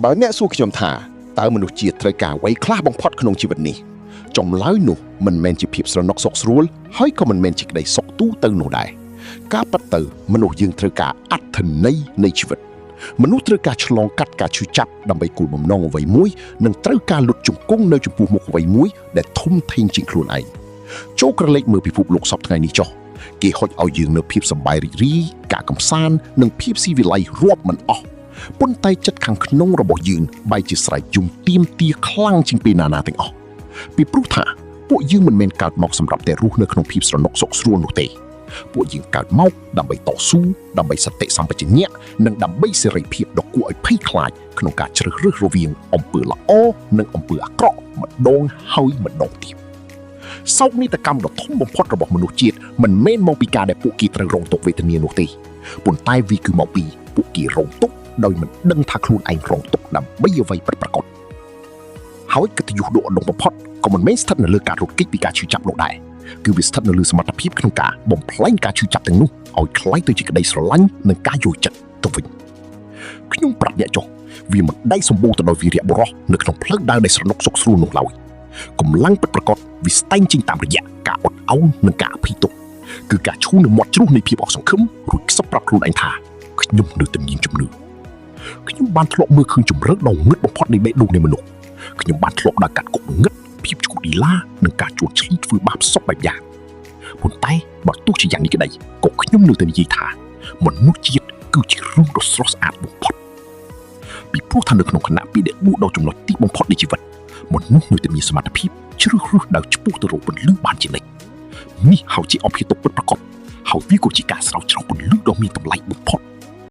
បើអ្នកសួរខ្ញុំថាតើមនុស្សជាតិត្រូវការអ្វីខ្លះបំផុតក្នុងជីវិតនេះចម្លើយនោះមិនមែនជាភាពស្រណុកសុខស្រួលហើយក៏មិនមែនជាក្តីសុខទូទៅនោះដែរការពិតទៅមនុស្សយើងត្រូវការអត្ថន័យនៃជីវិតមនុស្សត្រូវការឆ្លងកាត់ការឈឺចាប់ដើម្បីគោលបំណងអ្វីមួយនិងត្រូវការលុតជង្គង់នៅចំពោះមុខអ្វីមួយដែលធំធេងជាងខ្លួនឯងចូលក្រឡេកមើលពិភពលោកសពថ្ងៃនេះចុះគេហុចឲ្យយើងនៅភាពសប្បាយរីករាយការកម្សាន្តនិងភាពស៊ីវិល័យរាប់មិនអស់ប៉ុន្តែចិត្តខាងក្នុងរបស់យើងបែរជាស្រែកយំទាមទារខ្លាំងជាងពេលណាទាំងអស់ពីព្រោះថាពួកយើងមិនមែនកើតមកសម្រាប់តែរស់នៅក្នុងភាពស្រណុកសុខស្រួលនោះទេពួកយើងកើតមកដើម្បីតស៊ូដើម្បីសតិសម្បជញ្ញៈនិងដើម្បីសេរីភាពដ៏គួរឲ្យភ័យខ្លាចក្នុងការជ្រើសរើសរវាងអំពើល្អនិងអំពើអាក្រក់ម្ដងហើយម្ដងទៀតសោកនាដកម្មដ៏ធំបំផុតរបស់មនុស្សជាតិមិនមែនមកពីការដែលពួកគេត្រូវរងទុក្ខវេទនានោះទេប៉ុន្តែវាគឺមកពីពួកគេរងទុក្ខដោយមិនដឹងថាខ្លួនឯងរងទុក្ខដើម្បីអ្វីពិតប្រាកដហើយកិត្តិយសដ៏ឧត្តមបំផុតក៏មិនមែនស្ថិតនៅលើការរត់គេចពីការឈឺចាប់នោះដែរគឺវាស្ថិតនៅលើសមត្ថភាពក្នុងការបំផ្លាញការឈឺចាប់ទាំងនោះឲ្យคล้ายទៅជាក្តីស្រឡាញ់និងការយល់ចិត្តទៅវិញខ្ញុំប្រាប់អ្នកចុះវាមិនដែលសម្បូរទៅដោយវីរៈបុរសនៅក្នុងផ្លូវដើរដែលស្រណុកសុខស្រួលនោះឡើយកម្លាំងពិតប្រាកដវាស្តែងចេញតាមរយៈការអត់ឱននិងការអភ័យទោសគឺការឈូសនៅមាត់ជ្រុះនៃភាពអស់សង្ឃឹមរួចខ្សឹបប្រាប់ខ្លួនឯងថាខ្ញុំនៅតែមានជំនឿខ្ញុំបានធ្លាប់មើលឃើញជំរឿនដ៏ងឹតបំផុតនៃបេះដូងនៃមនុស្សខ្ញុំបានធ្លាប់ដើរកាត់គុកងឹតភាពឈួតឌីឡានិងការជួលឆ្លីធ្វើបាបសពបែបយ៉ាងប៉ុន្តែបើទោះជាយ៉ាងនេះក្តីក៏ខ្ញុំនៅតែនិយាយថាមនុស្សជាតិគឺជារឿងដ៏ស្រស់ស្អាតបំផុតពីព្រោះថានៅក្នុងគណៈពេលដែលដួលដល់ចំណុចទីបំផុតនៃជីវិតមនុស្សនៅតែមានសមត្ថភាពជ្រើសរើសដើរឆ្ពោះទៅរកពន្លឺបានជានិច្ចនេះហើយជាអំពីទុកពិតប្រាកដហើយវាក៏ជាការស្រោចស្រង់ពន្លឺដ៏មានតម្លៃបំផុត